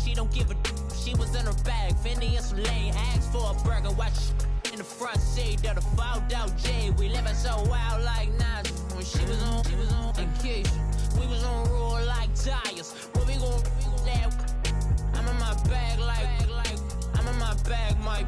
she don't give a she was in her bag, Fendi and some lane, asked for a burger, watch in the front seat of the fouled out J. We living so wild like Nas. When she was on vacation, we was on roll like tires. What we gon' I'm in my bag like I'm in my bag, Mike.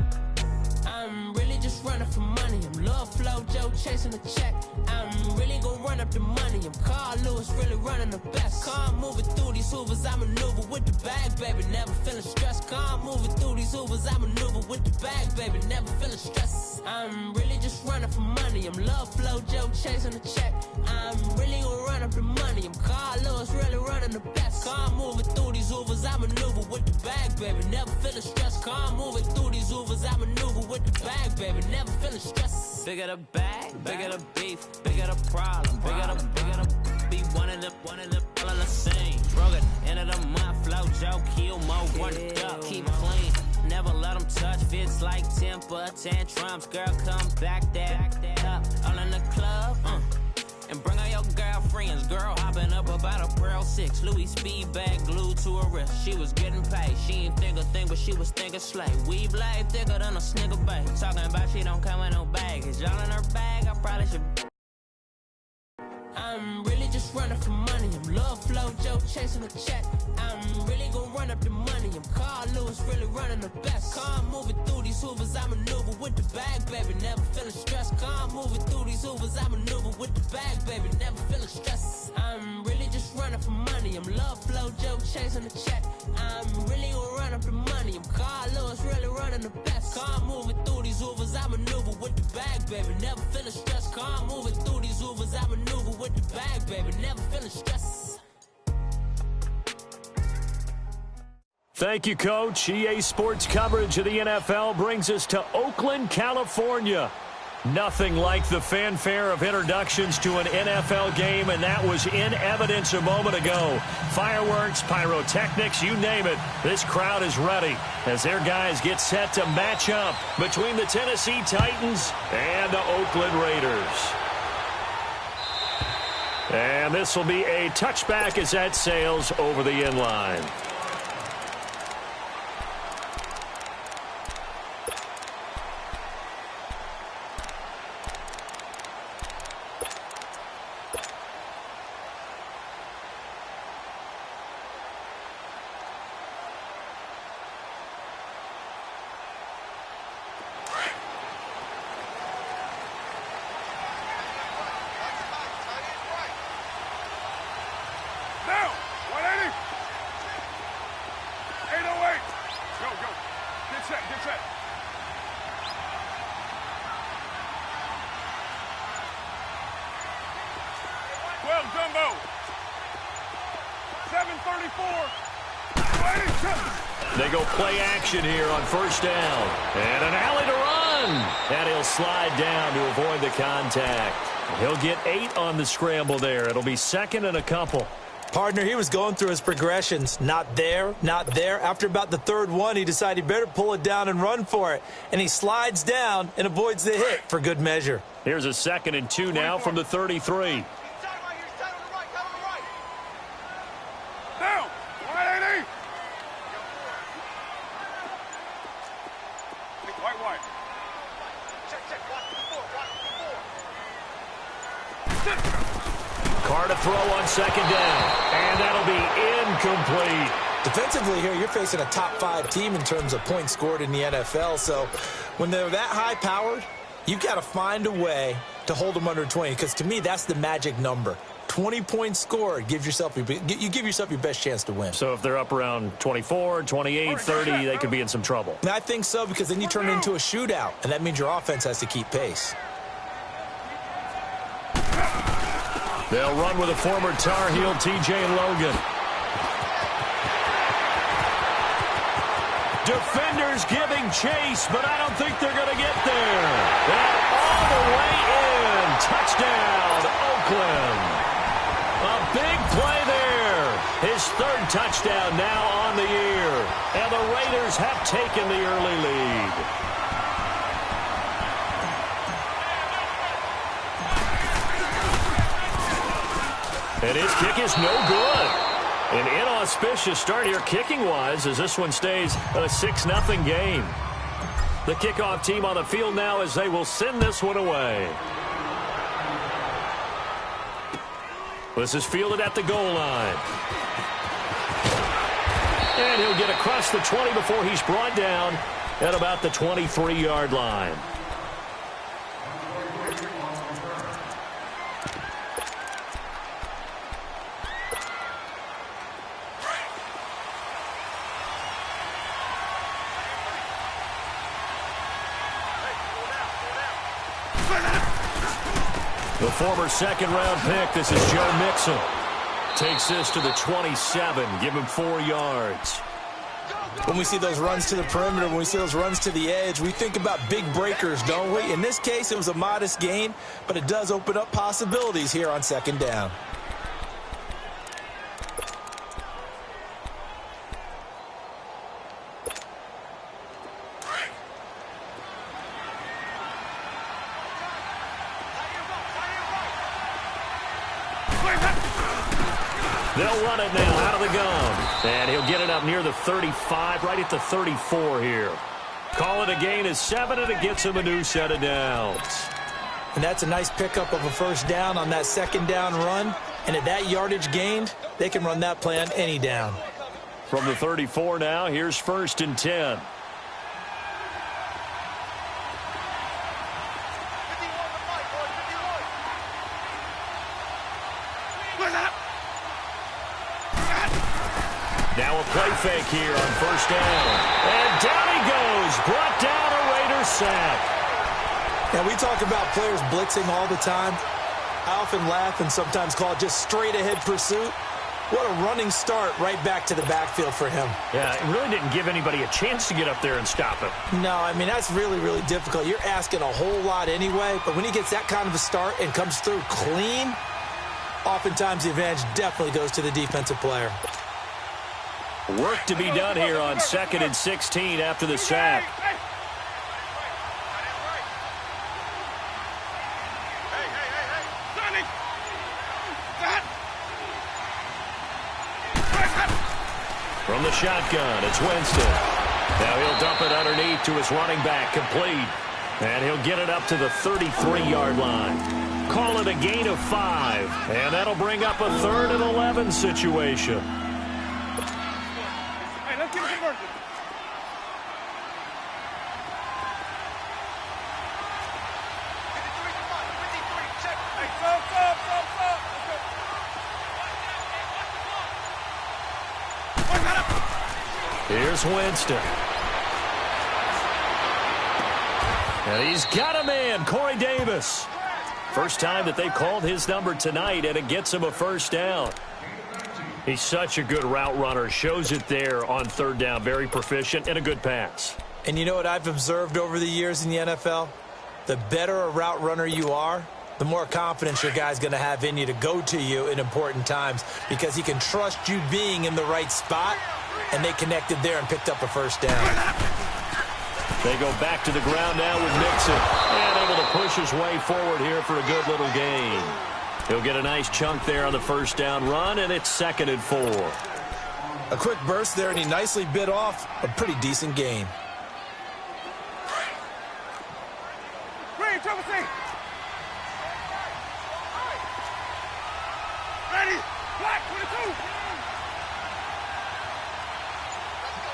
I'm really just running for money. I'm Love Flow Joe chasing the check. I'm really gon' run up the money. I'm Carl Lewis, really running the best. Car moving through these Hoovers, I maneuver with the bag, baby. Never feeling stressed. Car moving through these Hoovers, I maneuver with the bag, baby. Never feeling stressed. I'm really just running for money. I'm Love Flow Joe chasing the check. I'm really gon' run up the money. I'm Carl Lewis, really running the best. Car moving through these Hoovers, I maneuver with the bag, baby. Never feeling stressed. Car moving through these Hoovers, I maneuver with the bag, baby. Never feeling stressed. Bigger the bag, bigger the beef, bigger the problem, bigger the be one of the all of the same. Broke it, end of the month, flow Joe, kill more, run it up, keep clean. Never let them touch, fits like temper tantrums. Girl, come back that up, all in the club, and bring all your girlfriends. Girl hopping up about a Pearl 6 Louis speed bag glued to her wrist. She was getting paid, she ain't think a thing, but she was thinking slay. We blade thicker than a snicker bag. Talking about she don't come with no baggage. Y'all in her bag, I probably should. I'm really just running for money. I'm Love Flow Joe chasing the check. I'm really gon' run up the money. I'm Carl Lewis, really running the best. Car moving through these Hoovers, I maneuver with the bag, baby. Never feeling stressed. Car moving through these Hoovers, I maneuver with the bag, baby. Never feeling stressed. I'm really just running for money. I'm Love Flow Joe chasing the check. I'm really gon' run up the money. I'm Carl Lewis, really running the best. Car moving through these Hoovers, I maneuver with the bag, baby. Never feeling stressed. Car moving through these Hoovers, I maneuver with the bag, baby. Never feeling stressed. Thank you, Coach. EA Sports coverage of the NFL brings us to Oakland, California. Nothing like the fanfare of introductions to an NFL game, and that was in evidence a moment ago. Fireworks, pyrotechnics, you name it. This crowd is ready as their guys get set to match up between the Tennessee Titans and the Oakland Raiders. And this will be a touchback as that sails over the end line. They go play action here on first down. And an alley to run. And he'll slide down to avoid the contact. He'll get 8 on the scramble there. It'll be second and a couple. Partner, he was going through his progressions. Not there, not there. After about the third one, he decided he better pull it down and run for it. And he slides down and avoids the hit for good measure. Here's a 2nd and 2 now from the 33. Carr to throw on 2nd down, and that'll be incomplete. Defensively here, you're facing a top-5 team in terms of points scored in the NFL, so when they're that high-powered, you've got to find a way to hold them under 20, because to me, that's the magic number. 20 points scored, you give yourself your best chance to win. So if they're up around 24, 28, 30, they could be in some trouble. And I think so, because then you turn it into a shootout, and that means your offense has to keep pace. They'll run with a former Tar Heel, T.J. Logan. Defenders giving chase, but I don't think they're going to get there. And all the way in. Touchdown, Oakland. A big play there. His 3rd touchdown now on the year. And the Raiders have taken the early lead. And his kick is no good. An inauspicious start here kicking-wise as this one stays a 6-0 game. The kickoff team on the field now as they will send this one away. This is fielded at the goal line. And he'll get across the 20 before he's brought down at about the 23-yard line. The former second-round pick, this is Joe Mixon. Takes this to the 27, give him 4 yards. When we see those runs to the perimeter, when we see those runs to the edge, we think about big breakers, don't we? In this case, it was a modest gain, but it does open up possibilities here on second down. They'll run it now out of the gun. And he'll get it up near the 35, right at the 34 here. Call it a gain of 7, and it gets him a new set of downs. And that's a nice pickup of a first down on that second down run. And at that yardage gained, they can run that play on any down. From the 34 now, here's 1st and 10. Now a play fake here on first down. And down he goes. Brought down a Raiders sack. Now, we talk about players blitzing all the time. I often laugh and sometimes call it just straight-ahead pursuit. What a running start right back to the backfield for him. Yeah, it really didn't give anybody a chance to get up there and stop him. No, I mean, that's really, really difficult. You're asking a whole lot anyway, but when he gets that kind of a start and comes through clean, oftentimes the advantage definitely goes to the defensive player. Work to be done here on 2nd and 16 after the sack. From the shotgun, it's Winston. Now he'll dump it underneath to his running back, complete. And he'll get it up to the 33-yard line. Call it a gain of 5. And that'll bring up a 3rd and 11 situation. Let's get a conversion. Check. Hey, Here's Winston. And he's got a man, Corey Davis. First time that they've called his number tonight, and it gets him a first down. He's such a good route runner. Shows it there on 3rd down. Very proficient and a good pass. And you know what I've observed over the years in the NFL? The better a route runner you are, the more confidence your guy's going to have in you to go to you in important times because he can trust you being in the right spot, and they connected there and picked up a first down. They go back to the ground now with Mixon. And able to push his way forward here for a good little gain. He'll get a nice chunk there on the first down run, and it's 2nd and 4. A quick burst there, and he nicely bit off a pretty decent gain. Green, triple C. Ready. Black, 22.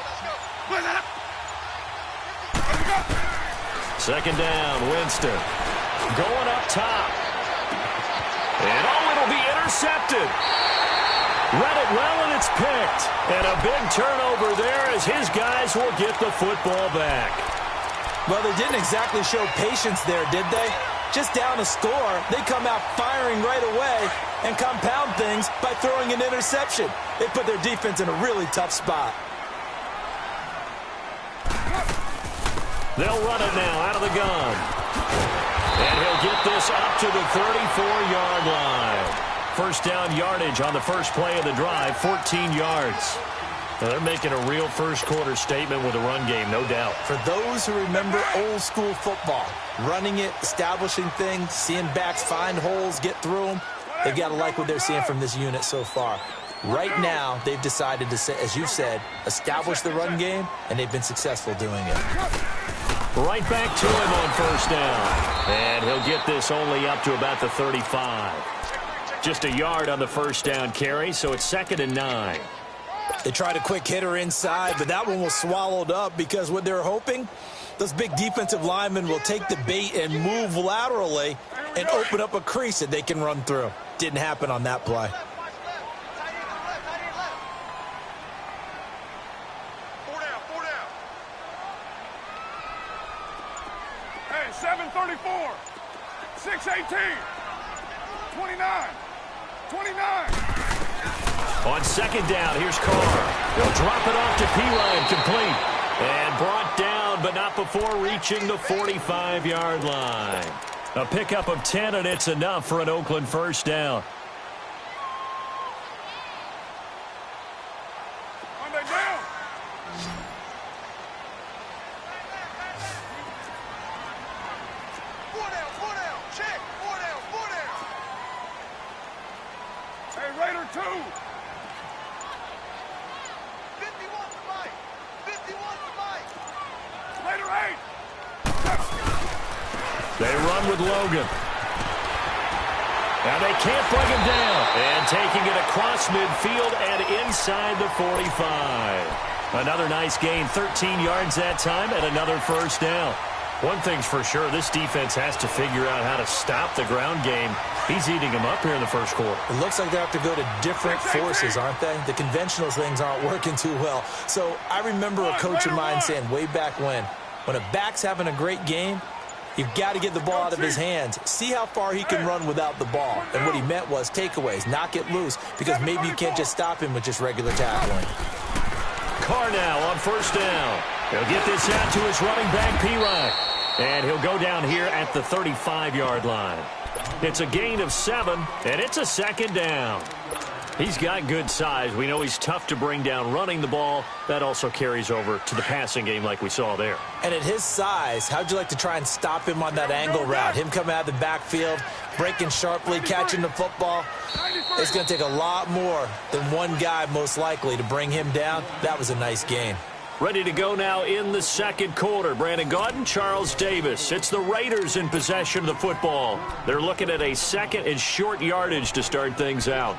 Let's go. Put that up. Let's go. 2nd down, Winston. Going up top. And it'll be intercepted. Read it well, and it's picked. And a big turnover there as his guys will get the football back. Well, they didn't exactly show patience there, did they? Just down a score, they come out firing right away and compound things by throwing an interception. They put their defense in a really tough spot. They'll run it now out of the gun. And he'll get this up to the 34-yard line. First down yardage on the first play of the drive, 14 yards. Now they're making a real first-quarter statement with a run game, no doubt. For those who remember old-school football, running it, establishing things, seeing backs find holes, get through them, they've got to like what they're seeing from this unit so far. Right now, they've decided to, as you've said, establish the run game, and they've been successful doing it. Right back to him on first down. And he'll get this only up to about the 35. Just a yard on the first down carry, so it's 2nd and 9. They tried a quick hitter inside, but that one was swallowed up because what they're hoping, those big defensive linemen will take the bait and move laterally and open up a crease that they can run through. Didn't happen on that play. Hey, 7:34, 6:18, 29, 29. On 2nd down, here's Carr. He'll drop it off to P-Line, complete. And brought down, but not before reaching the 45-yard line. A pickup of 10, and it's enough for an Oakland first down. Monday down. Four down. Check. Four down. Hey, Raider 2. 51 to Mike. 51 to Mike. Raider 8. They run with Logan. Now they can't bring him down. And taking it across midfield and inside the 45. Another nice gain, 13 yards that time, and another first down. One thing's for sure, this defense has to figure out how to stop the ground game. He's eating them up here in the first quarter. It looks like they have to go to different forces, aren't they? The conventional things aren't working too well. So I remember a coach of mine saying way back when a back's having a great game, you've got to get the ball out of his hands. See how far he can run without the ball. And what he meant was takeaways, knock it loose, because maybe you can't just stop him with just regular tackling. Carr now on first down. He'll get this out to his running back, P-Line. And he'll go down here at the 35-yard line. It's a gain of 7, and it's a 2nd down. He's got good size. We know he's tough to bring down running the ball. That also carries over to the passing game like we saw there. And at his size, how'd you like to try and stop him on that angle route? Him coming out of the backfield, breaking sharply, catching the football. It's going to take a lot more than one guy, most likely, to bring him down. That was a nice game. Ready to go now in the second quarter. Brandon Gaudin, Charles Davis. It's the Raiders in possession of the football. They're looking at a 2nd and short yardage to start things out.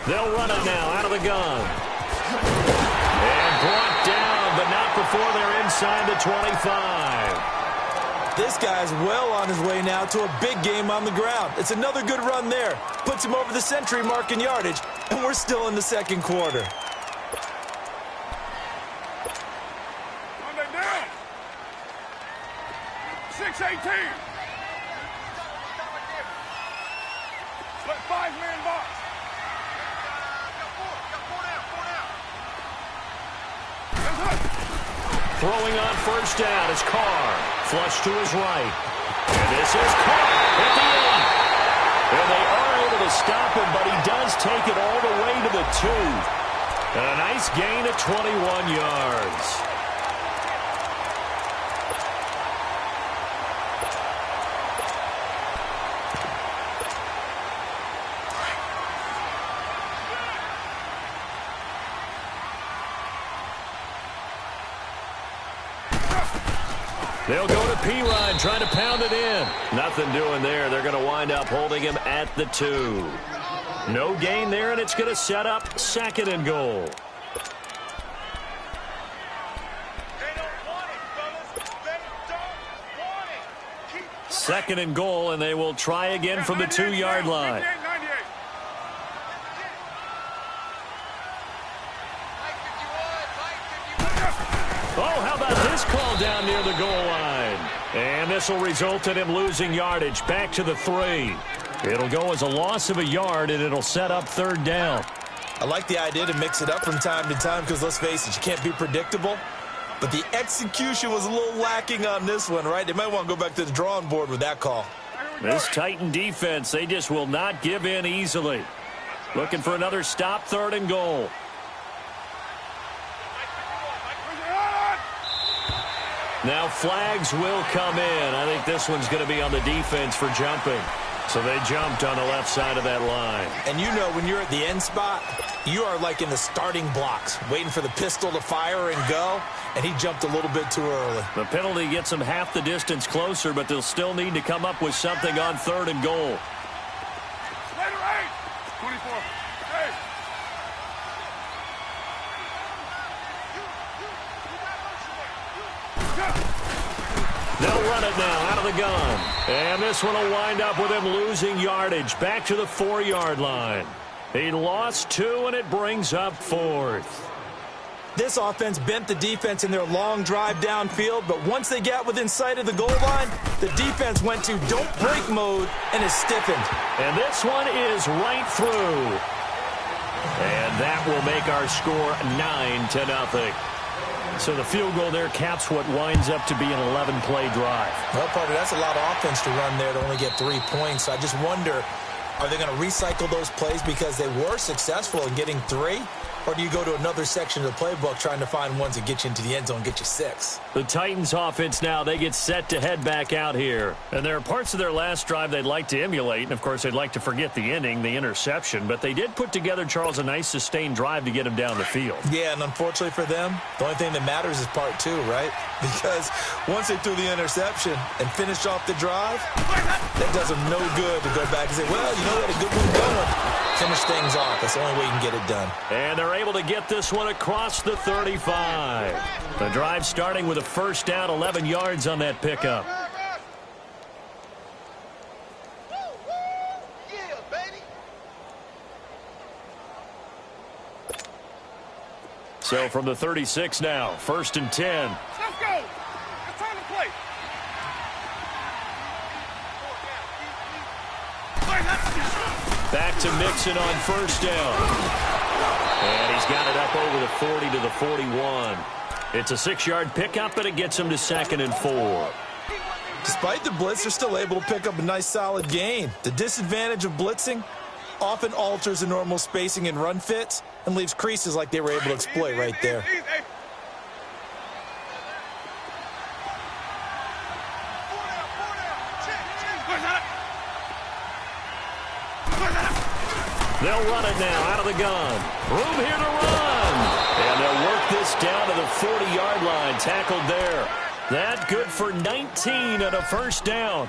They'll run it now out of the gun. And brought down, but not before they're inside the 25. This guy's well on his way now to a big game on the ground. It's another good run there. Puts him over the century mark in yardage, and we're still in the second quarter. Monday down. 6:18. Split 5-man box. Throwing on first down is Carr. Flush to his right. And this is Carr at the end. And they are able to stop him, but he does take it all the way to the 2. And a nice gain of 21 yards. They'll go to P-Line, trying to pound it in. Nothing doing there. They're going to wind up holding him at the 2. No gain there, and it's going to set up 2nd and goal. They don't want it, fellas. They don't want it. 2nd and goal, and they will try again from the 2-yard line. 98. Oh, how about this call down near the goal line? And this will result in him losing yardage back to the 3. It'll go as a loss of a yard, and it'll set up 3rd down. I like the idea to mix it up from time to time because, let's face it, you can't be predictable. But the execution was a little lacking on this one, right? They might want to go back to the drawing board with that call. This Titan defense, they just will not give in easily. Looking for another stop, 3rd and goal. Now flags will come in. I think this one's going to be on the defense for jumping. So they jumped on the left side of that line. And you know when you're at the end spot, you are like in the starting blocks, waiting for the pistol to fire and go, and he jumped a little bit too early. The penalty gets them half the distance closer, but they'll still need to come up with something on 3rd and goal. 24. Hey. They'll run it now out of the gun. And this one will wind up with him losing yardage back to the 4-yard line. He lost 2, and it brings up 4th. This offense bent the defense in their long drive downfield, but once they got within sight of the goal line, the defense went to don't break mode and is stiffened. And this one is right through. And that will make our score 9-0. So the field goal there caps what winds up to be an 11-play drive. Well, partner, that's a lot of offense to run there to only get 3 points. So I just wonder, are they going to recycle those plays because they were successful in getting 3? Or do you go to another section of the playbook trying to find ones that get you into the end zone and get you 6? The Titans offense now, they get set to head back out here. And there are parts of their last drive they'd like to emulate. And, of course, they'd like to forget the ending, the interception. But they did put together, Charles, a nice sustained drive to get him down the field. Yeah, and unfortunately for them, the only thing that matters is part 2, right? Because once they threw the interception and finished off the drive, that does them no good to go back and say, well, you know, we had a good one going. Finish things off. That's the only way you can get it done. And they're able to get this one across the 35. The drive starting with a first down, 11 yards on that pickup. So from the 36 now, 1st and 10. Let's go. It's time to play. Back to Mixon on first down. And he's got it up over the 40 to the 41. It's a 6-yard pickup, and it gets him to 2nd and 4. Despite the blitz, they're still able to pick up a nice solid gain. The disadvantage of blitzing often alters the normal spacing and run fits and leaves creases like they were able to exploit right there. They'll run it now out of the gun. Room here to run. And they'll work this down to the 40-yard line. Tackled there. That good for 19 and a first down.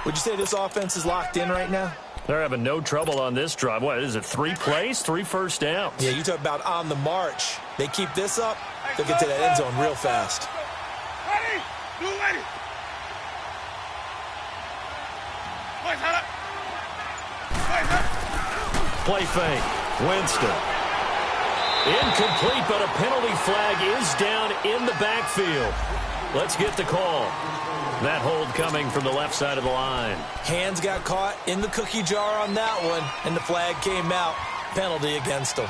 Would you say this offense is locked in right now? They're having no trouble on this drive. What is it, 3 plays, 3 first downs? Yeah, you talk about on the march. They keep this up, they'll get to that end zone real fast. Ready? Blue ready. Play fake. Winston. Incomplete, but a penalty flag is down in the backfield. Let's get the call. That hold coming from the left side of the line. Hands got caught in the cookie jar on that one, and the flag came out. Penalty against them.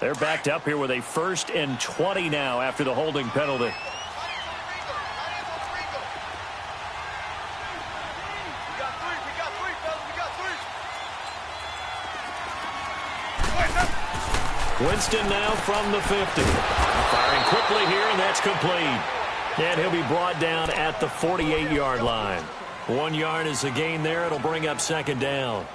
They're backed up here with a 1st and 20 now after the holding penalty. Winston now from the 50. Firing quickly here, and that's complete. And he'll be brought down at the 48-yard line. 1 yard is the gain there. It'll bring up 2nd down.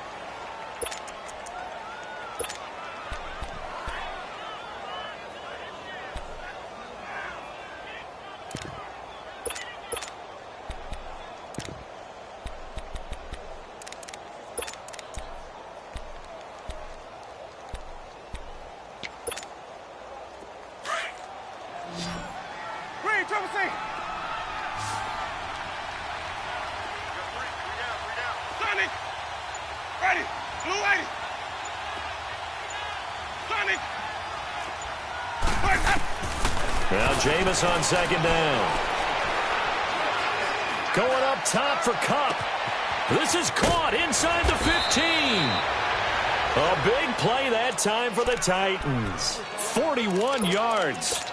Now Jameis on 2nd down. Going up top for Kupp. This is caught inside the 15. A big play that time for the Titans. 41 yards.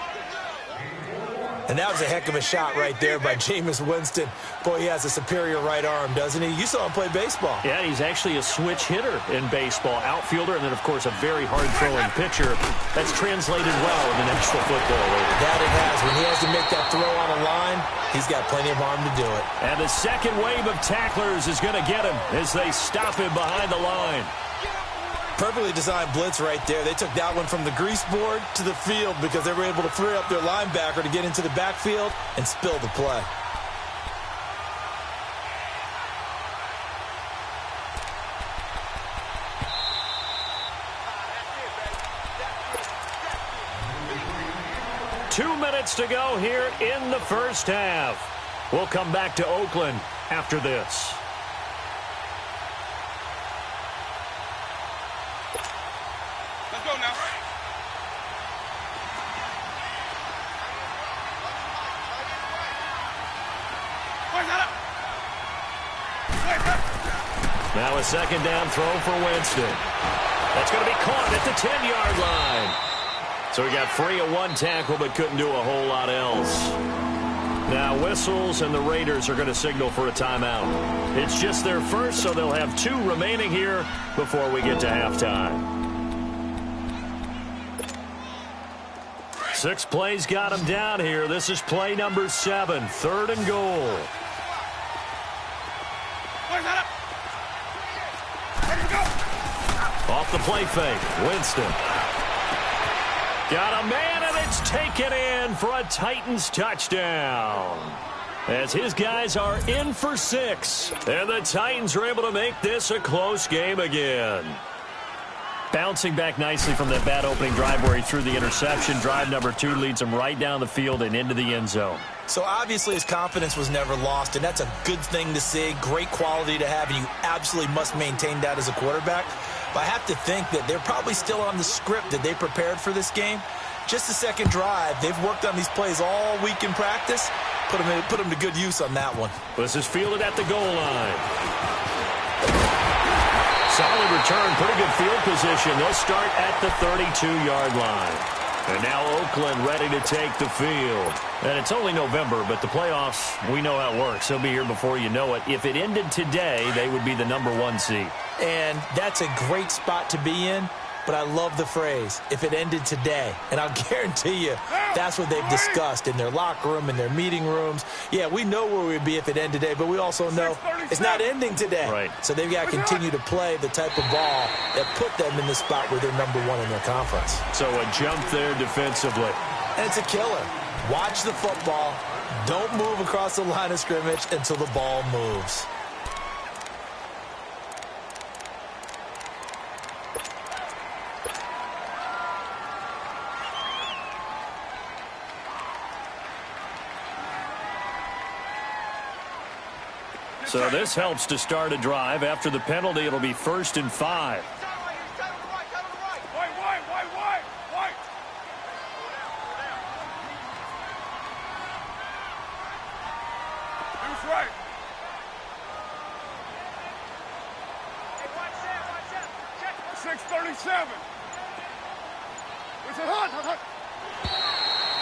And that was a heck of a shot right there by Jameis Winston. Boy, he has a superior right arm, doesn't he? You saw him play baseball. Yeah, he's actually a switch hitter in baseball. Outfielder, and then, of course, a very hard-throwing pitcher. That's translated well in the National Football League. That it has. When he has to make that throw on a line, he's got plenty of arm to do it. And the second wave of tacklers is going to get him as they stop him behind the line. Perfectly designed blitz right there. They took that one from the grease board to the field because they were able to free up their linebacker to get into the backfield and spill the play. Two minutes to go here in the first half. We'll come back to Oakland after this. Now a second down throw for Winston. That's going to be caught at the 10-yard line. So he got free of one tackle but couldn't do a whole lot else. Now whistles and the Raiders are going to signal for a timeout. It's just their first, so they'll have two remaining here before we get to halftime. 6 plays got him down here. This is play number 7, 3rd and goal. Off the play fake, Winston. Got a man, and it's taken in for a Titans touchdown. As his guys are in for 6. And the Titans are able to make this a close game again. Bouncing back nicely from that bad opening drive where he threw the interception. Drive number 2 leads him right down the field and into the end zone. So obviously his confidence was never lost, and that's a good thing to see. Great quality to have, and you absolutely must maintain that as a quarterback. But I have to think that they're probably still on the script that they prepared for this game. Just the second drive, they've worked on these plays all week in practice. Put them to good use on that one. This is fielded at the goal line. Solid return, pretty good field position. They'll start at the 32-yard line. And now Oakland ready to take the field. And it's only November, but the playoffs, we know how it works. They'll be here before you know it. If it ended today, they would be the number 1 seed. And that's a great spot to be in. But I love the phrase, if it ended today. And I'll guarantee you, that's what they've discussed in their locker room, in their meeting rooms. Yeah, we know where we'd be if it ended today, but we also know it's not ending today. Right. So they've got to continue to play the type of ball that put them in the spot where they're number 1 in their conference. So a jump there defensively. And it's a killer. Watch the football. Don't move across the line of scrimmage until the ball moves. So this helps to start a drive. After the penalty, it'll be 1st and 5. Who's right? 6:37.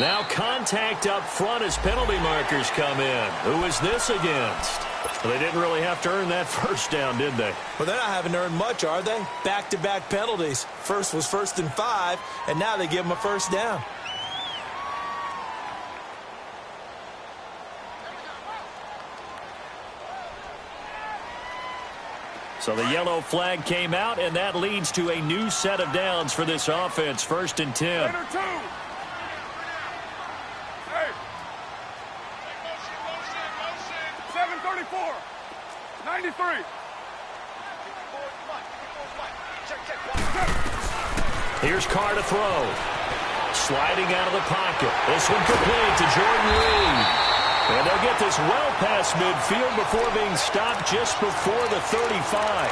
Now contact up front as penalty markers come in. Who is this against? Well, they didn't really have to earn that first down, did they? Well, they're not having earned much, are they? Back-to-back penalties. First was 1st and 5, and now they give them a first down. So the yellow flag came out, and that leads to a new set of downs for this offense. 1st and 10. 7:34. 93. Here's Carr to throw. Sliding out of the pocket. This one complete to Jordan Reed. And they'll get this well past midfield before being stopped just before the 35.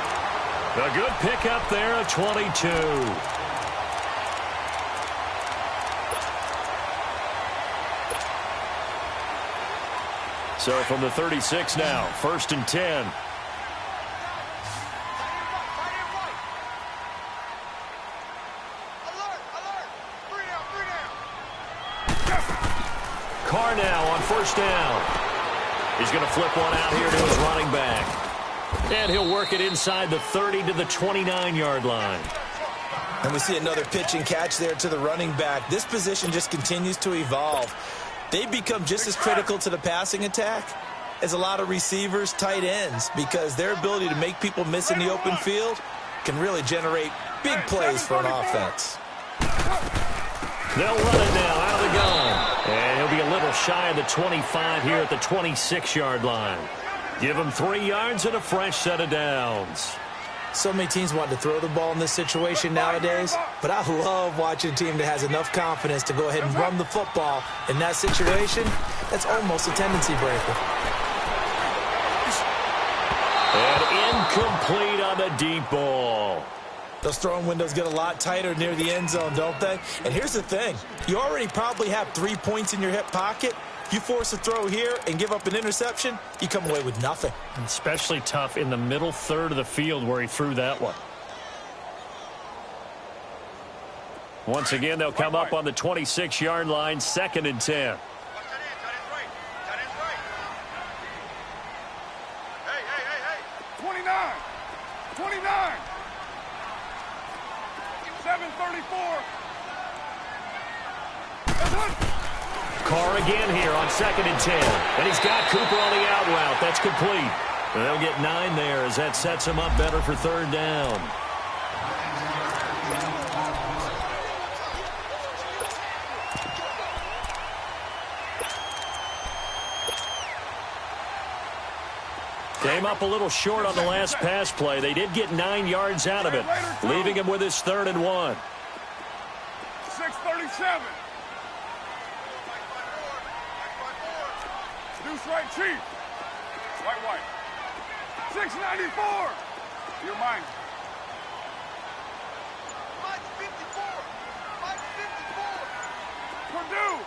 A good pickup there at 22. So from the 36 now, 1st and 10. Carr now on 1st down. He's going to flip one out here to his running back. And he'll work it inside the 30 to the 29-yard line. And we see another pitch and catch there to the running back. This position just continues to evolve. They become just as critical to the passing attack as a lot of receivers, tight ends, because their ability to make people miss in the open field can really generate big plays for an offense. They'll run it now out of the gun. And he'll be a little shy of the 25 here at the 26-yard line. Give him 3 yards and a fresh set of downs. So many teams want to throw the ball in this situation nowadays, but I love watching a team that has enough confidence to go ahead and run the football. In that situation, that's almost a tendency breaker. And incomplete on the deep ball. Those throwing windows get a lot tighter near the end zone, don't they? And here's the thing. You already probably have 3 points in your hip pocket. You force a throw here and give up an interception, you come away with nothing. Especially tough in the middle third of the field where he threw that one. Once again, they'll come up on the 26-yard line, 2nd and 10. Carr again here on 2nd and 10. And he's got Cooper on the out route. That's complete. And they'll get 9 there as that sets him up better for 3rd down. Came up a little short on the last pass play. They did get 9 yards out of it, leaving him with his 3rd and 1. 6:37. Deuce right, Chief. White. 694. Your mind. 554. 554. Purdue.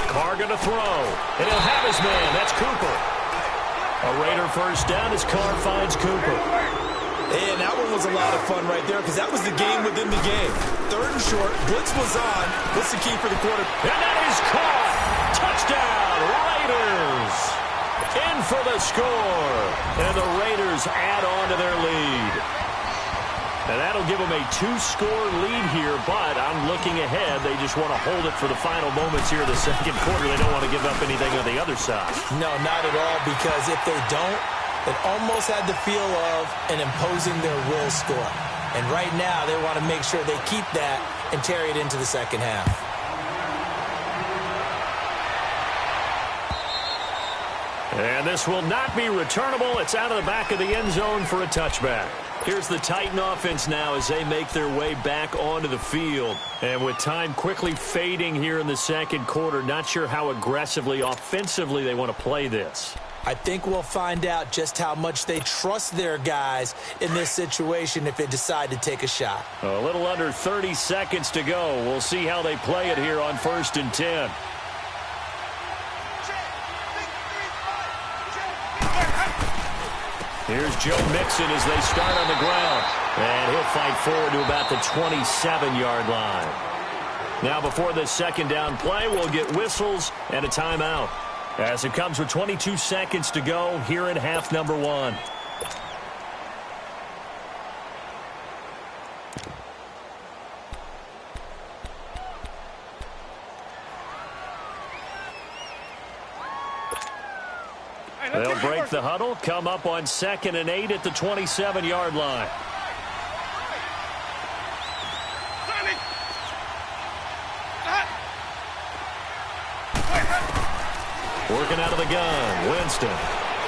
Carr going to throw, and he'll have his man. That's Cooper. A Raider 1st down as Carr finds Cooper. And that one was a lot of fun right there because that was the game within the game. 3rd and short, blitz was on. What's the key for the quarter? And that is caught. Touchdown, Raiders. In for the score. And the Raiders add on to their lead. And that'll give them a 2-score lead here, but I'm looking ahead. They just want to hold it for the final moments here of the 2nd quarter. They don't want to give up anything on the other side. No, not at all, because if they don't, it almost had the feel of an imposing their will score. And right now, they want to make sure they keep that and carry it into the 2nd half. And this will not be returnable. It's out of the back of the end zone for a touchback. Here's the Titan offense now as they make their way back onto the field. And with time quickly fading here in the 2nd quarter, not sure how aggressively, offensively they want to play this. I think we'll find out just how much they trust their guys in this situation if they decide to take a shot. A little under 30 seconds to go. We'll see how they play it here on 1st and 10. Here's Joe Mixon as they start on the ground. And he'll fight forward to about the 27-yard line. Now before the 2nd down play, we'll get whistles and a timeout. As it comes with 22 seconds to go here in half number 1. They'll break the huddle, come up on 2nd and 8 at the 27-yard line. Working out of the gun, Winston.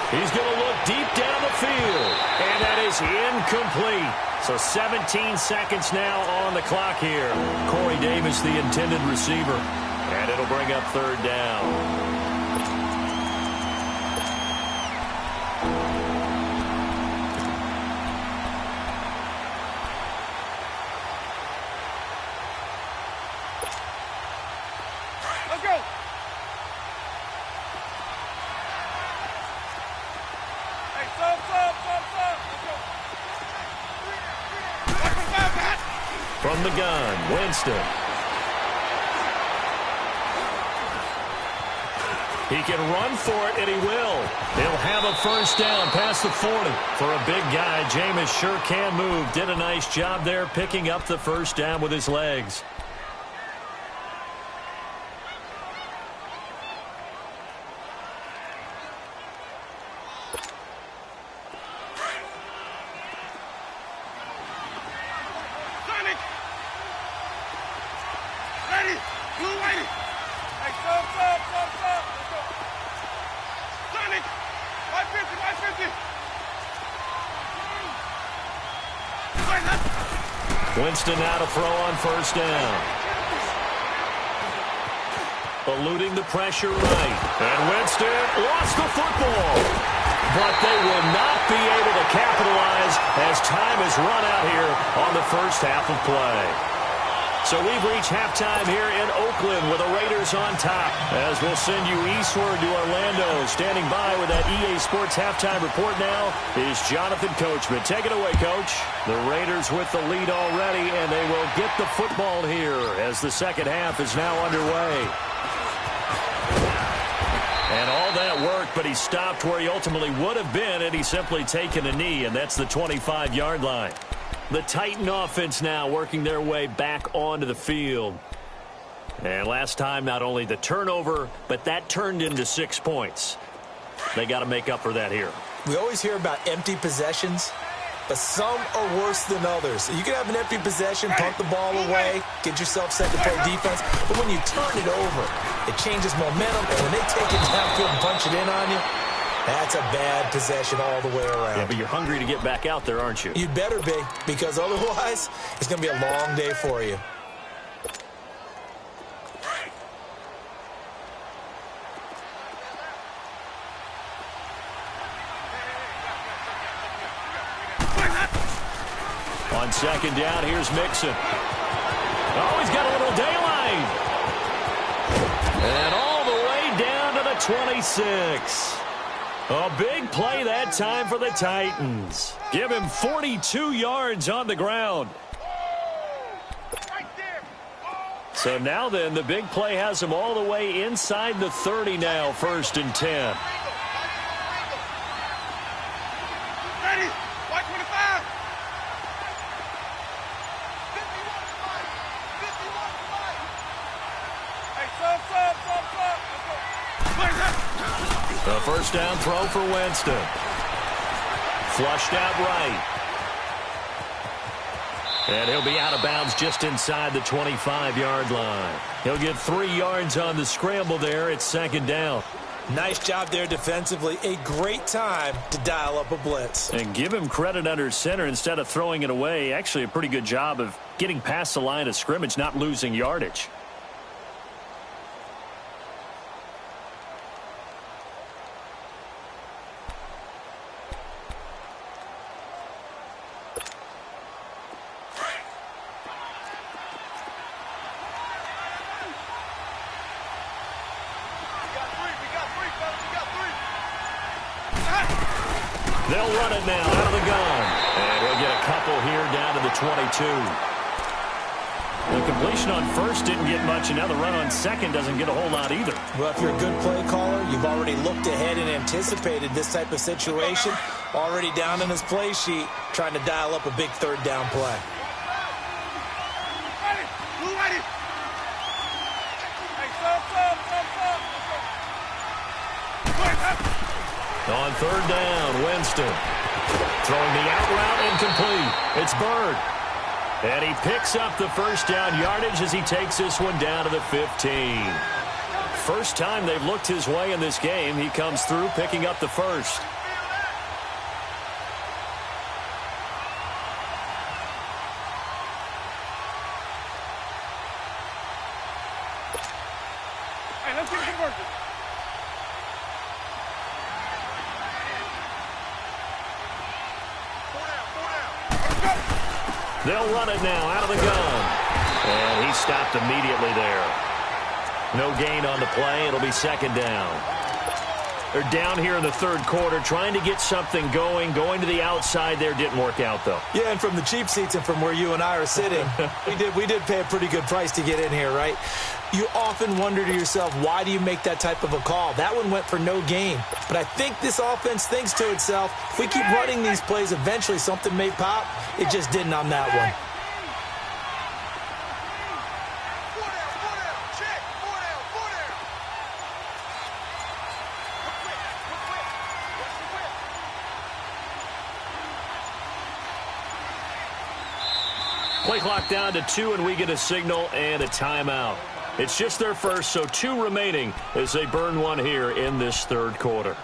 He's going to look deep down the field, and that is incomplete. So 17 seconds now on the clock here. Corey Davis, the intended receiver, and it'll bring up 3rd down. From the gun, Winston. He can run for it, and he will. He'll have a first down past the 40. For a big guy, Jameis sure can move. Did a nice job there picking up the first down with his legs. Winston now to throw on first down. Eluding the pressure right. And Winston lost the football. But they will not be able to capitalize as time has run out here on the first half of play. So we've reached halftime here in Oakland with the Raiders on top. As we'll send you eastward to Orlando. Standing by with that EA Sports halftime report now is Jonathan Coachman. Take it away, Coach. The Raiders with the lead already, and they will get the football here as the second half is now underway. And all that work, but he stopped where he ultimately would have been had he simply taken a knee, and that's the 25-yard line. The Titan offense now working their way back onto the field. And last time, not only the turnover, but that turned into 6 points. They got to make up for that here. We always hear about empty possessions, but some are worse than others. You can have an empty possession, punt the ball away, get yourself set to play defense, but when you turn it over, it changes momentum, and when they take it downfield and punch it in on you, that's a bad possession all the way around. Yeah, but you're hungry to get back out there, aren't you? You'd better be, because otherwise, it's going to be a long day for you. On second down, here's Mixon. Oh, he's got a little daylight. And all the way down to the 26. A big play that time for the Titans. Give him 42 yards on the ground. So now then, the big play has him all the way inside the 30 now, 1st and 10. Ready? White 25. 51. A first down throw for Winston. Flushed out right. And he'll be out of bounds just inside the 25-yard line. He'll get 3 yards on the scramble there. It's second down. Nice job there defensively. A great time to dial up a blitz. And give him credit under center instead of throwing it away. Actually a pretty good job of getting past the line of scrimmage, not losing yardage. They'll run it now out of the gun. And he'll get a couple here down to the 22. The completion on first didn't get much, and now the run on second doesn't get a whole lot either. Well, if you're a good play caller, you've already looked ahead and anticipated this type of situation. Already down in his play sheet, trying to dial up a big third down play. On third down, Winston. Throwing the out route incomplete. It's Bird. And he picks up the first down yardage as he takes this one down to the 15. First time they've looked his way in this game. He comes through picking up the first. Hey, let's get a conversion. They'll run it now out of the gun. And he stopped immediately there. No gain on the play. It'll be second down. They're down here in the third quarter, trying to get something going to the outside there. Didn't work out, though. Yeah, and from the cheap seats and from where you and I are sitting, we did pay a pretty good price to get in here, right? You often wonder to yourself, why do you make that type of a call? That one went for no gain. But I think this offense thinks to itself, if we keep running these plays, eventually something may pop. It just didn't on that one. Play clock down to 2, and we get a signal and a timeout. It's just their first, so 2 remaining as they burn one here in this third quarter.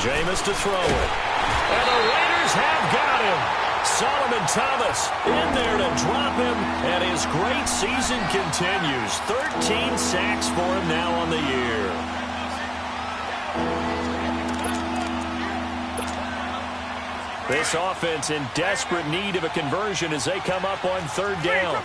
Jameis to throw it. And the Raiders have got him. Solomon Thomas in there to drop him, and his great season continues. 13 sacks for him now on the year. This offense in desperate need of a conversion as they come up on third down.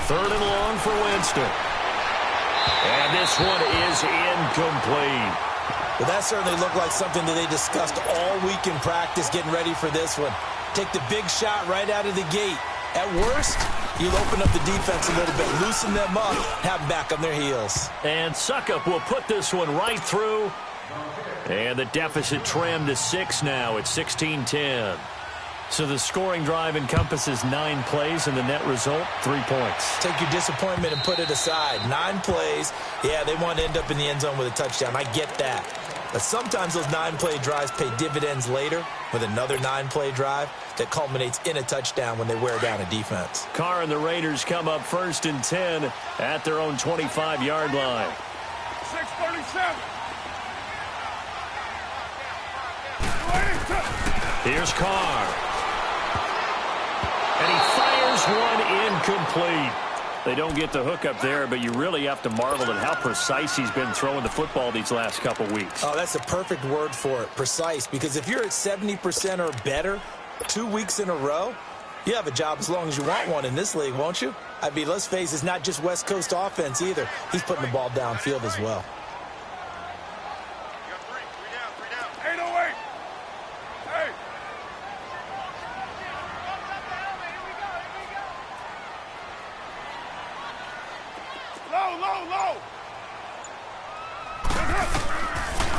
Third and long for Winston. And this one is incomplete. Well, that certainly looked like something that they discussed all week in practice getting ready for this one. Take the big shot right out of the gate. At worst, you'll open up the defense a little bit, loosen them up, have them back on their heels. And Suckup will put this one right through. And the deficit trimmed to 6 now. It's 16-10. So the scoring drive encompasses 9 plays, and the net result, 3 points. Take your disappointment and put it aside. 9 plays. Yeah, they want to end up in the end zone with a touchdown. I get that. But sometimes those 9-play drives pay dividends later with another 9-play drive that culminates in a touchdown when they wear down a defense. Carr and the Raiders come up 1st and 10 at their own 25-yard line. 6:37. Here's Carr. And he fires one incomplete. They don't get the hook up there, but you really have to marvel at how precise he's been throwing the football these last couple weeks. Oh, that's a perfect word for it, precise, because if you're at 70% or better 2 weeks in a row, you have a job as long as you want one in this league, won't you? I mean, let's face it, it's not just West Coast offense either. He's putting the ball downfield as well. You got 3 down. 808. Hey. Low.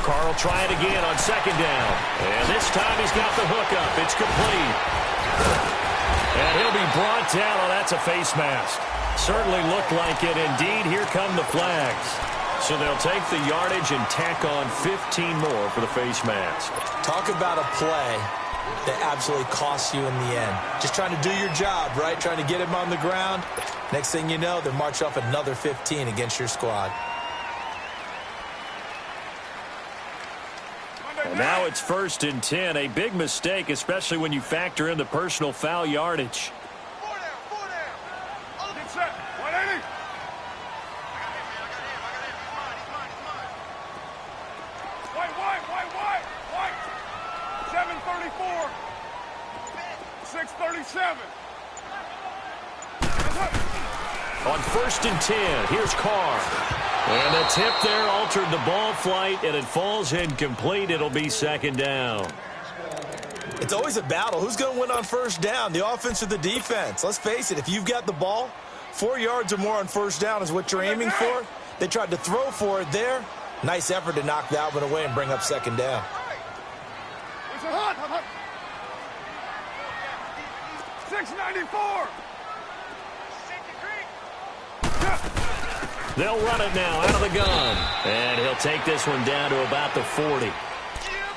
Carr will try it again on 2nd down. And this time he's got the hook up. It's complete. And he'll be brought down. Oh, that's a face mask. Certainly looked like it. Indeed, here come the flags. So they'll take the yardage and tack on 15 more for the face mask. Talk about a play that absolutely costs you in the end. Just trying to do your job, right? Trying to get him on the ground. Next thing you know, they're marching off another 15 against your squad. And now it's 1st and 10. A big mistake, especially when you factor in the personal foul yardage. 4 down. Get set. 180. White. 7:34. 6:37. On 1st and 10, here's Carr. And a tip there altered the ball flight, and it falls incomplete. It'll be 2nd down. It's always a battle. Who's going to win on 1st down, the offense or the defense? Let's face it, if you've got the ball, 4 yards or more on 1st down is what you're aiming for. They tried to throw for it there. Nice effort to knock that one away and bring up 2nd down. 694. They'll run it now out of the gun. And he'll take this one down to about the 40.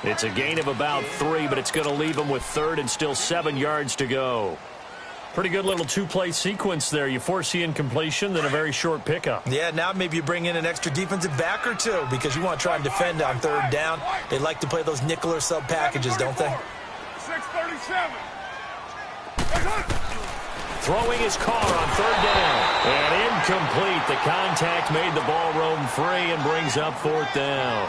It's a gain of about 3, but it's going to leave them with 3rd and still 7 yards to go. Pretty good little two-play sequence there. You force the incompletion, then a very short pickup. Yeah, now maybe you bring in an extra defensive back or two because you want to try and defend on 3rd down. They like to play those nickel or sub packages, don't they? 637. Throwing his car on 3rd down. And incomplete. The contact made the ball roam free and brings up 4th down.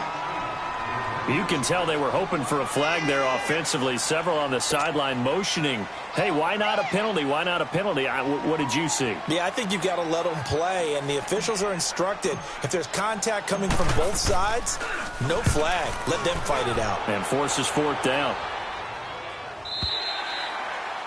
You can tell they were hoping for a flag there offensively. Several on the sideline motioning, hey, why not a penalty? Why not a penalty? What did you see? Yeah, I think you've got to let them play, and the officials are instructed. If there's contact coming from both sides, no flag. Let them fight it out. And forces 4th down.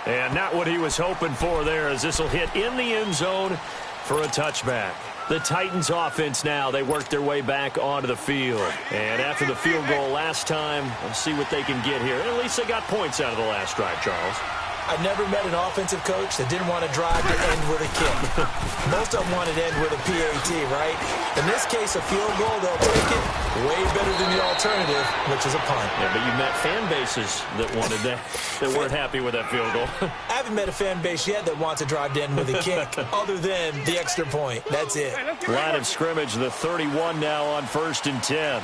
And not what he was hoping for there, as this will hit in the end zone for a touchback. The Titans offense now, they work their way back onto the field. And after the field goal last time, we'll see what they can get here. At least they got points out of the last drive, Charles. I've never met an offensive coach that didn't want to drive to end with a kick. Most of them wanted to end with a PAT, right? In this case, a field goal, they'll take it way better than the alternative, which is a punt. Yeah, but you met fan bases that wanted that, that weren't happy with that field goal. I haven't met a fan base yet that wants to drive to end with a kick other than the extra point. That's it. Line of scrimmage, the 31 now on 1st and 10.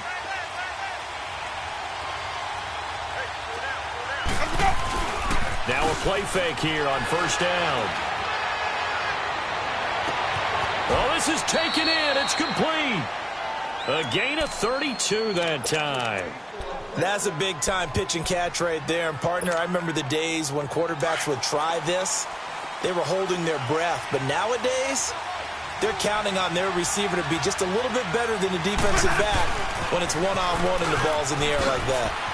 Now a play fake here on 1st down. Well, this is taken in. It's complete. A gain of 32 that time. That's a big-time pitch and catch right there. And, partner, I remember the days when quarterbacks would try this. They were holding their breath. But nowadays, they're counting on their receiver to be just a little bit better than the defensive back when it's one-on-one and the ball's in the air like that.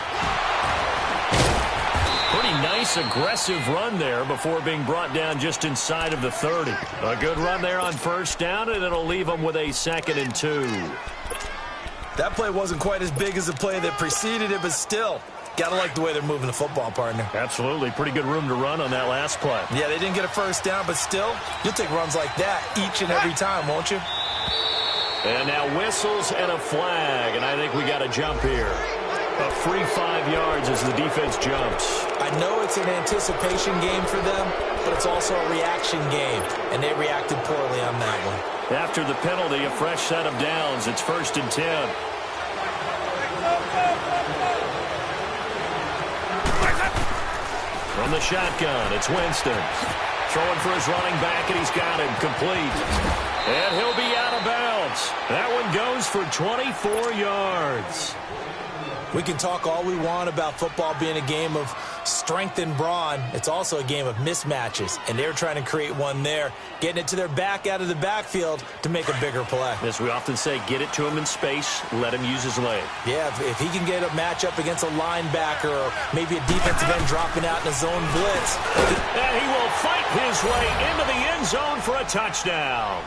Pretty nice, aggressive run there before being brought down just inside of the 30. A good run there on 1st down, and it'll leave them with a 2nd and 2. That play wasn't quite as big as the play that preceded it, but still, got to like the way they're moving the football, partner. Absolutely. Pretty good room to run on that last play. Yeah, they didn't get a 1st down, but still, you'll take runs like that each and every time, won't you? And now whistles and a flag, and I think we got a jump here. A free 5 yards as the defense jumps. I know it's an anticipation game for them, but it's also a reaction game, and they reacted poorly on that one. After the penalty, a fresh set of downs. It's 1st and 10. From the shotgun, it's Winston. Throwing for his running back, and he's got him complete. And he'll be out of bounds. That one goes for 24 yards. We can talk all we want about football being a game of strength and brawn. It's also a game of mismatches, and they're trying to create one there, getting it to their back out of the backfield to make a bigger play. As we often say, get it to him in space, let him use his leg. Yeah, if he can get a matchup against a linebacker or maybe a defensive end dropping out in a zone blitz. And he will fight his way into the end zone for a touchdown.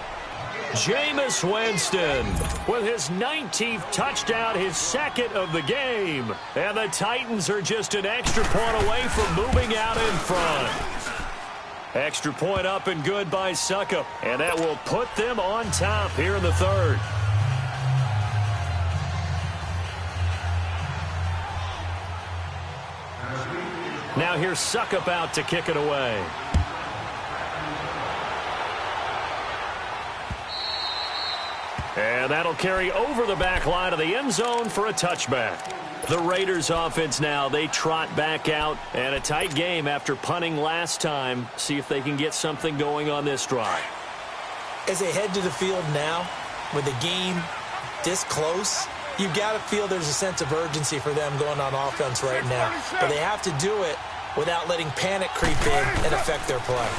Jameis Winston with his 19th touchdown, his 2nd of the game. And the Titans are just an extra point away from moving out in front. Extra point up and good by Suckup. And that will put them on top here in the 3rd. Now here's Suckup out to kick it away. And that'll carry over the back line of the end zone for a touchback. The Raiders offense now, they trot back out, and a tight game after punting last time. See if they can get something going on this drive. As they head to the field now, with the game this close, you've got to feel there's a sense of urgency for them going on offense right now. But they have to do it without letting panic creep in and affect their play.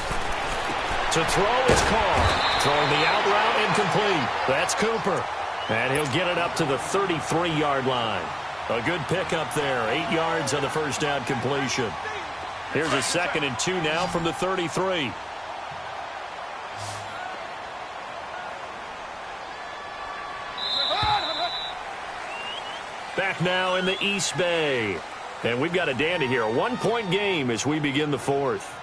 To throw is Carr. Throwing the out route incomplete. That's Cooper. And he'll get it up to the 33-yard line. A good pickup there. 8 yards on the 1st down completion. Here's a 2nd and 2 now from the 33. Back now in the East Bay. And we've got a dandy here. A 1-point game as we begin the 4th.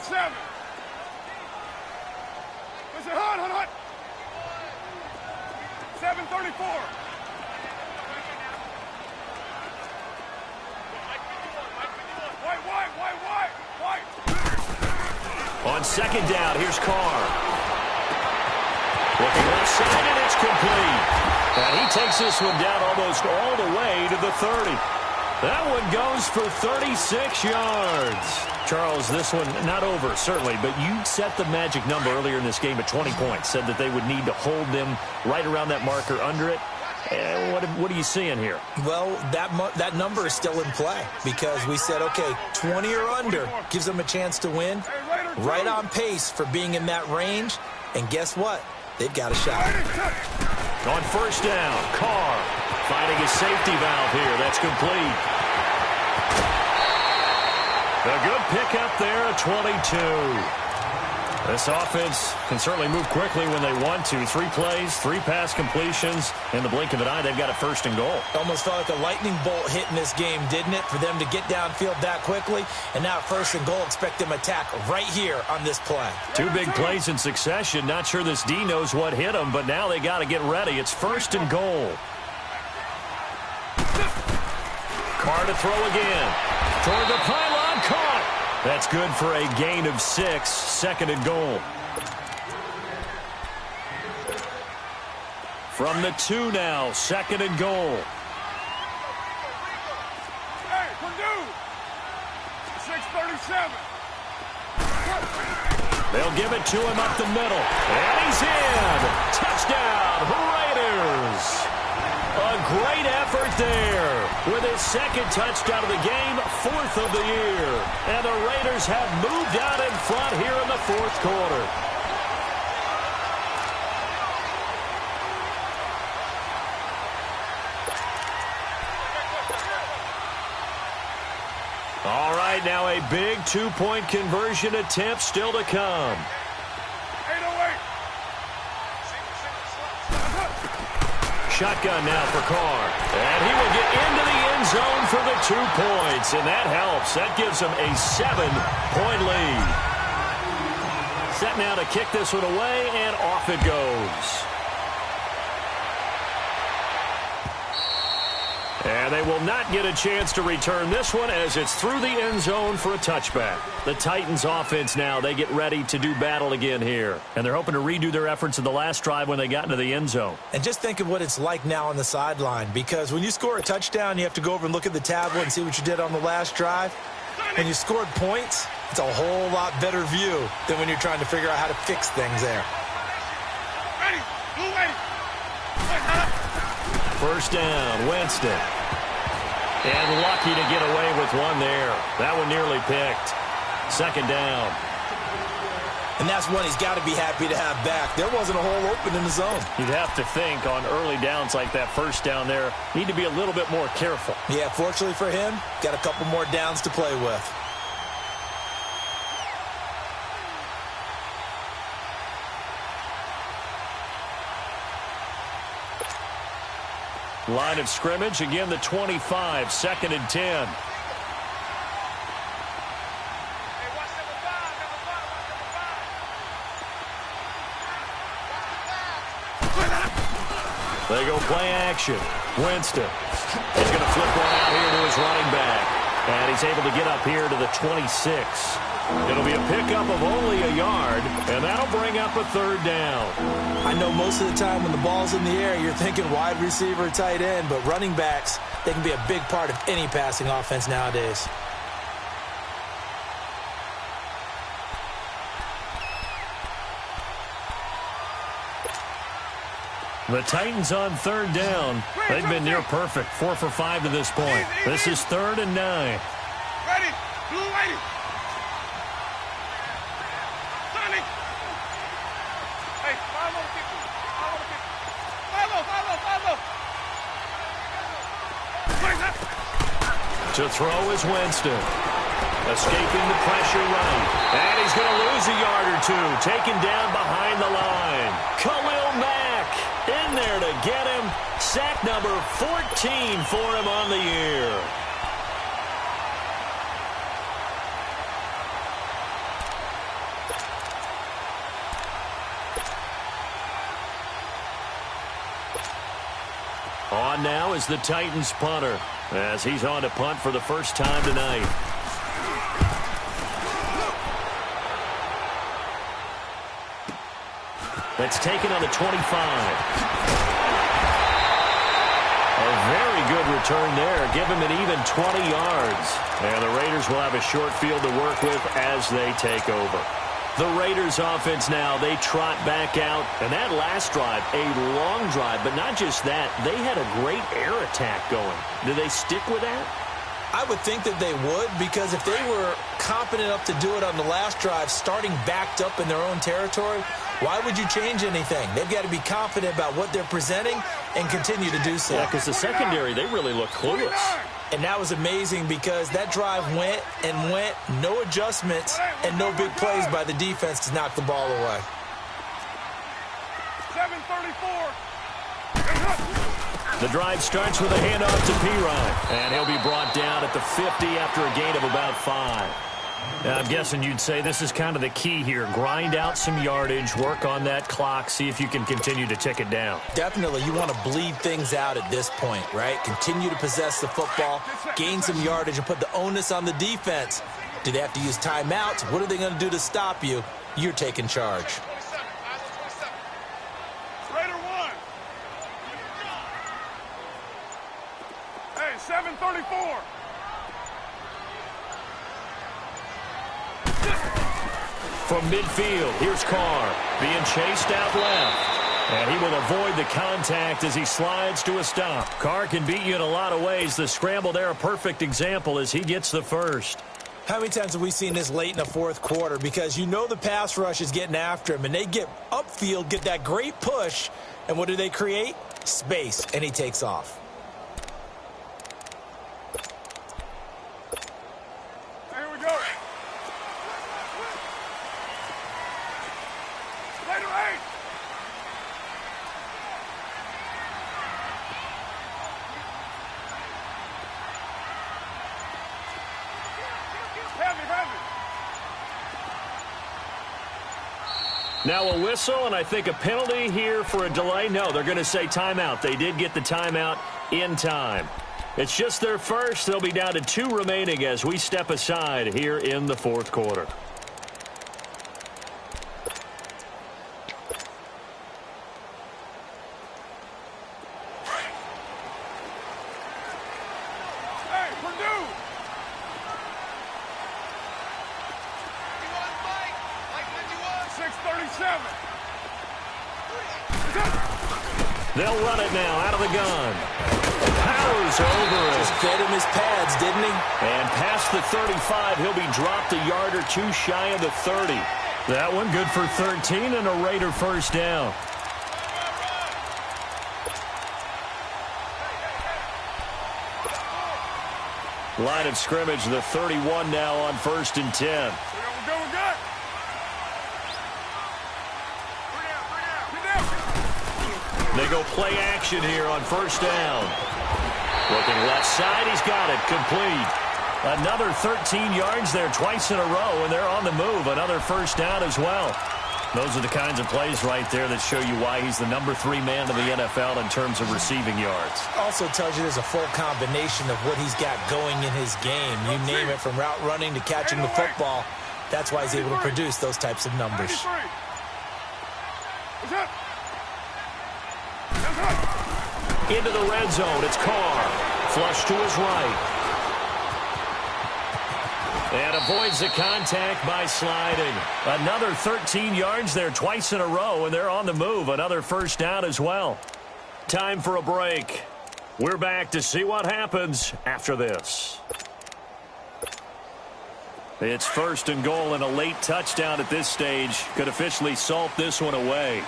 7. Listen, hut. 7:34. White. On second down, here's Carr. Looking left side, and it's complete. And he takes this one down almost all the way to the 30. That one goes for 36 yards. Charles, this one not over, certainly, but you set the magic number earlier in this game at 20 points. Said that they would need to hold them right around that marker under it. What are you seeing here? Well, that number is still in play because we said, okay, 20 or under gives them a chance to win. Right on pace for being in that range. And guess what? They've got a shot. On first down, Carr finding his safety valve here. That's complete. A good pickup there at 22. This offense can certainly move quickly when they want to. 3 plays, 3 pass completions. In the blink of an eye, they've got it first and goal. Almost felt like a lightning bolt hit in this game, didn't it? For them to get downfield that quickly. And now first and goal, expect them to attack right here on this play. 2 big plays in succession. Not sure this D knows what hit them, but now they got to get ready. It's first and goal. Carr to throw again. Toward the pylon, caught. That's good for a gain of 6, second and goal. From the 2 now, second and goal. Hey, Purdue! 6:37. They'll give it to him up the middle. And he's in. Touchdown, Raiders. A great effort there with his second touchdown of the game, 4th of the year. And the Raiders have moved out in front here in the 4th quarter. All right, now a big 2-point conversion attempt still to come. 808. Shotgun now for Carr. And he will get into the end zone for the 2 points. And that helps. That gives them a 7-point lead. Set now to kick this one away, and off it goes. And they will not get a chance to return this one as it's through the end zone for a touchback. The Titans offense now, they get ready to do battle again here. And they're hoping to redo their efforts in the last drive when they got into the end zone. And just think of what it's like now on the sideline, because when you score a touchdown, you have to go over and look at the tablet and see what you did on the last drive. When you scored points, it's a whole lot better view than when you're trying to figure out how to fix things there. Ready. Blue ready. First down, Winston. And lucky to get away with one there. That one nearly picked. Second down. And that's one he's got to be happy to have back. There wasn't a hole open in the zone. You'd have to think on early downs like that first down there, need to be a little bit more careful. Yeah, fortunately for him, got a couple more downs to play with. Line of scrimmage, again the 25, second and 10. They go play action. Winston. He's going to flip one out here to his running back. And he's able to get up here to the 26. It'll be a pickup of only a yard, and that'll bring up a third down. I know most of the time when the ball's in the air, you're thinking wide receiver, tight end, but running backs, they can be a big part of any passing offense nowadays. The Titans on third down. They've been near perfect, 4 for 5 to this point. This is 3rd and 9. Ready. Blue ready. Sonny. Hey, follow. To throw is Winston. Escaping the pressure right. And he's going to lose a yard or 2. Taken down behind the line. Khalil Mack in there to get him. Sack number 14 for him on the year. on now is the Titans punter, as he's on to punt for the first time tonight. That's taken on the 25. A very good return there. Give him an even 20 yards. And the Raiders will have a short field to work with as they take over. The Raiders offense now, they trot back out. And that last drive, a long drive, but not just that. They had a great air attack going. Do they stick with that? I would think that they would, because if they were confident enough to do it on the last drive, starting backed up in their own territory, why would you change anything? They've got to be confident about what they're presenting and continue to do so. Yeah, because the secondary, they really look clueless. And that was amazing because that drive went and went, no adjustments and no big plays by the defense to knock the ball away. 7:34. The drive starts with a handoff to P-Rod, and he'll be brought down at the 50 after a gain of about 5. I'm guessing you'd say this is kind of the key here. Grind out some yardage, work on that clock, see if you can continue to tick it down. Definitely. You want to bleed things out at this point, right? Continue to possess the football, gain some yardage, and put the onus on the defense. Do they have to use timeouts? What are they going to do to stop you? You're taking charge. Raider 1. Hey, 7:34. From midfield, here's Carr being chased out left. And he will avoid the contact as he slides to a stop. Carr can beat you in a lot of ways. The scramble there, a perfect example as he gets the first. How many times have we seen this late in the fourth quarter? Because you know the pass rush is getting after him, and they get upfield, get that great push, and what do they create? Space, and he takes off. Here we go. Raider 8. Now a whistle, and I think a penalty here for a delay. No, they're going to say timeout. They did get the timeout in time. It's just their first. They'll be down to 2 remaining as we step aside here in the fourth quarter. Hey, Purdue. 6:37. They'll run it now out of the gun. Powers over it. Just fed him his pads, didn't he? And past the 35, he'll be dropped a yard or 2 shy of the 30. That one good for 13 and a Raider first down. Line of scrimmage, the 31 now on 1st and 10. We're good. They go play action here on 1st down. Looking left side, he's got it, complete. Another 13 yards there twice in a row, and they're on the move. Another first down as well. Those are the kinds of plays right there that show you why he's the number 3 man in the NFL in terms of receiving yards. Also tells you there's a full combination of what he's got going in his game. You name it, from route running to catching the football. That's why he's able to produce those types of numbers. Into the red zone, it's Carr. Flush to his right. And avoids the contact by sliding. Another 13 yards there twice in a row, and they're on the move. Another first down as well. Time for a break. We're back to see what happens after this. It's 1st and goal, and a late touchdown at this stage could officially salt this one away.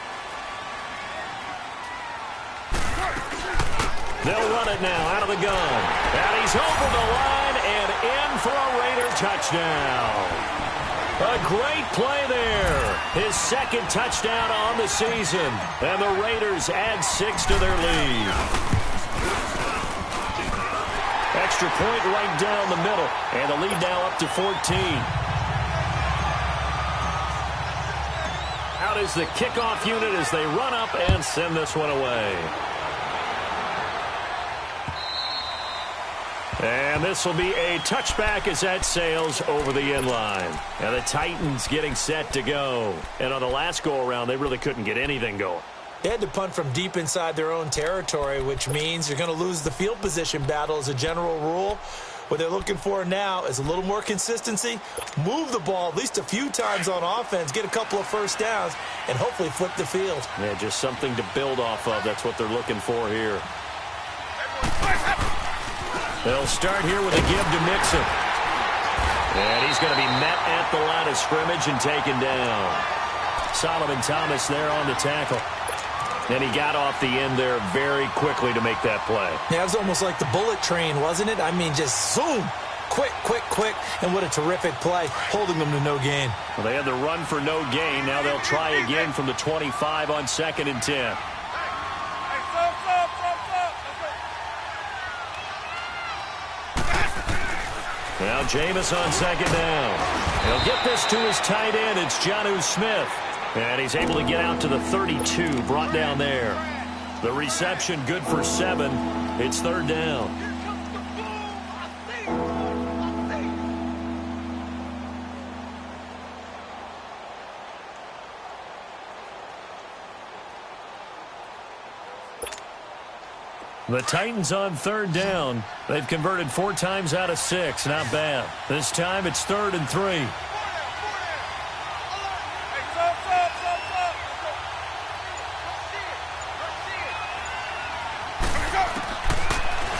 They'll run it now out of the gun. And he's over the line and in for a Raider touchdown. A great play there. His 2nd touchdown on the season. And the Raiders add 6 to their lead. Extra point right down the middle. And the lead now up to 14. Out is the kickoff unit as they run up and send this one away. And this will be a touchback as that sails over the end line. Now the Titans getting set to go. And on the last go-around, they really couldn't get anything going. They had to punt from deep inside their own territory, which means you're going to lose the field position battle as a general rule. What they're looking for now is a little more consistency, move the ball at least a few times on offense, get a couple of first downs, and hopefully flip the field. Yeah, just something to build off of. That's what they're looking for here. They'll start here with a give to Mixon. And he's going to be met at the line of scrimmage and taken down. Solomon Thomas there on the tackle. And he got off the end there very quickly to make that play. Yeah, it was almost like the bullet train, wasn't it? I mean, just zoom. Quick, quick, quick. And what a terrific play, holding them to no gain. Well, they had the run for no gain. Now they'll try again from the 25 on 2nd and 10. Now Jameis on 2nd down. He'll get this to his tight end. It's Jonnu Smith. And he's able to get out to the 32, brought down there. The reception good for 7. It's 3rd down. The Titans on 3rd down. They've converted 4 times out of 6. Not bad. This time it's 3rd and 3.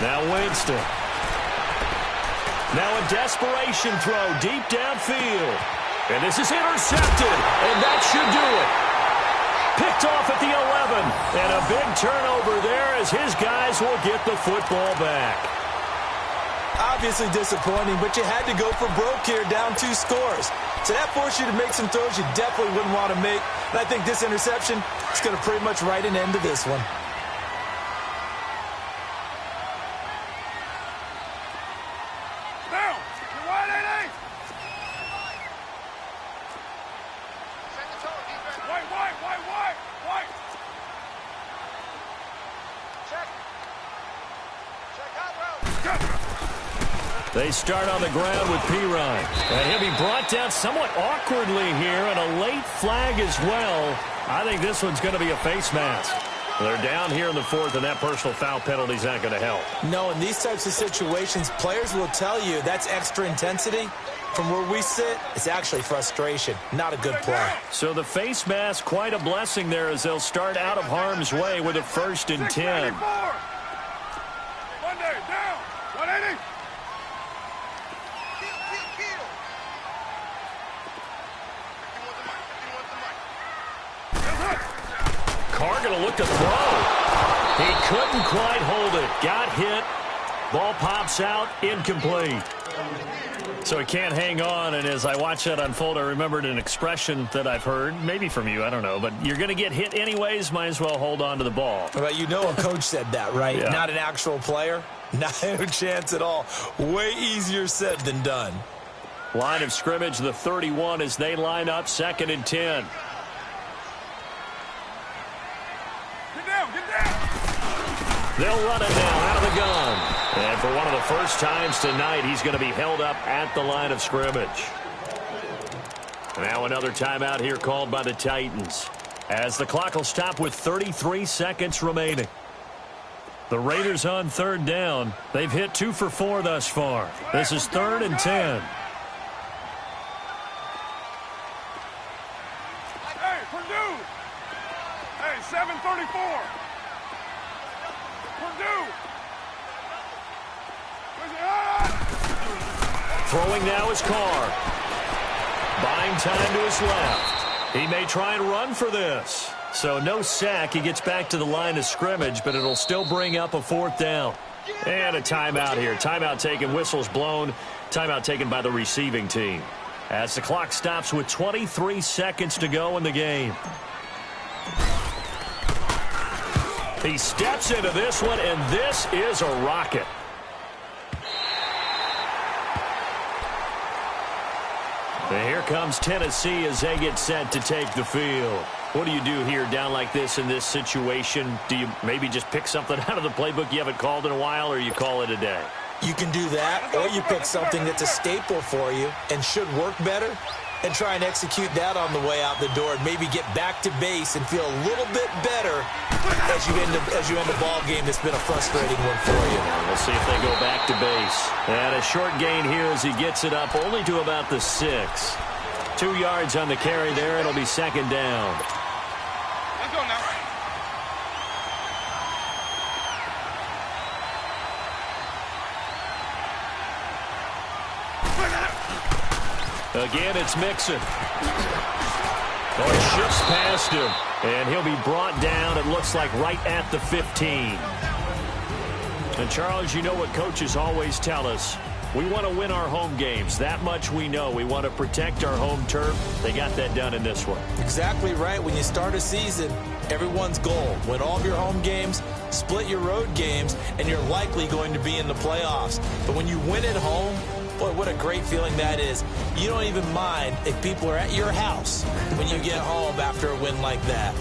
Now Winston. Now a desperation throw deep downfield. And this is intercepted. And that should do it. Picked off at the 11. And a big turnover there as his guys will get the football back. Obviously disappointing, but you had to go for broke here, down 2 scores. So that forced you to make some throws you definitely wouldn't want to make. And I think this interception is going to pretty much write an end to this one. They start on the ground with Pirine. And he'll be brought down somewhat awkwardly here, and a late flag as well. I think this one's going to be a face mask. They're down here in the 4th, and that personal foul penalty is not going to help. No, in these types of situations, players will tell you that's extra intensity. From where we sit, it's actually frustration, not a good play. So the face mask, quite a blessing there as they'll start out of harm's way with a 1st and 10. Monday, down, 180. Carr going to look to throw. He couldn't quite hold it. Got hit. Ball pops out. Incomplete. So he can't hang on, and as I watched that unfold, I remembered an expression that I've heard, maybe from you, I don't know, but you're going to get hit anyways, might as well hold on to the ball. Well, you know a coach said that, right? Yeah. Not an actual player. Not a chance at all. Way easier said than done. Line of scrimmage, the 31 as they line up, 2nd and 10. They'll run it down out of the gun. And for one of the first times tonight, he's going to be held up at the line of scrimmage. Now another timeout here called by the Titans, as the clock will stop with 33 seconds remaining. The Raiders on 3rd down. They've hit 2 for 4 thus far. This is 3rd and 10. Hey, Purdue. Hey, 734. Purdue. Throwing now is Carr. Buying time to his left. He may try and run for this. So no sack. He gets back to the line of scrimmage, but it'll still bring up a 4th down. And a timeout here. Timeout taken, whistles blown. Timeout taken by the receiving team, as the clock stops with 23 seconds to go in the game. He steps into this one, and this is a rocket. And here comes Tennessee as they get set to take the field. What do you do here down like this in this situation? Do you maybe just pick something out of the playbook you haven't called in a while, or you call it a day? You can do that, or you pick something that's a staple for you and should work better and try and execute that on the way out the door and maybe get back to base and feel a little bit better as you end a ball game that's been a frustrating one for you. We'll see if they go back to base. And a short gain here as he gets it up only to about the 6. 2 yards on the carry there. It'll be second down. Let's go now. Again, it's Mixon. It shifts past him, and he'll be brought down, it looks like, right at the 15. And, Charles, you know what coaches always tell us. We want to win our home games. That much we know. We want to protect our home turf. They got that done in this one. Exactly right. When you start a season, everyone's goal: win all of your home games, split your road games, and you're likely going to be in the playoffs. But when you win at home, boy, what a great feeling that is. You don't even mind if people are at your house when you get home after a win like that.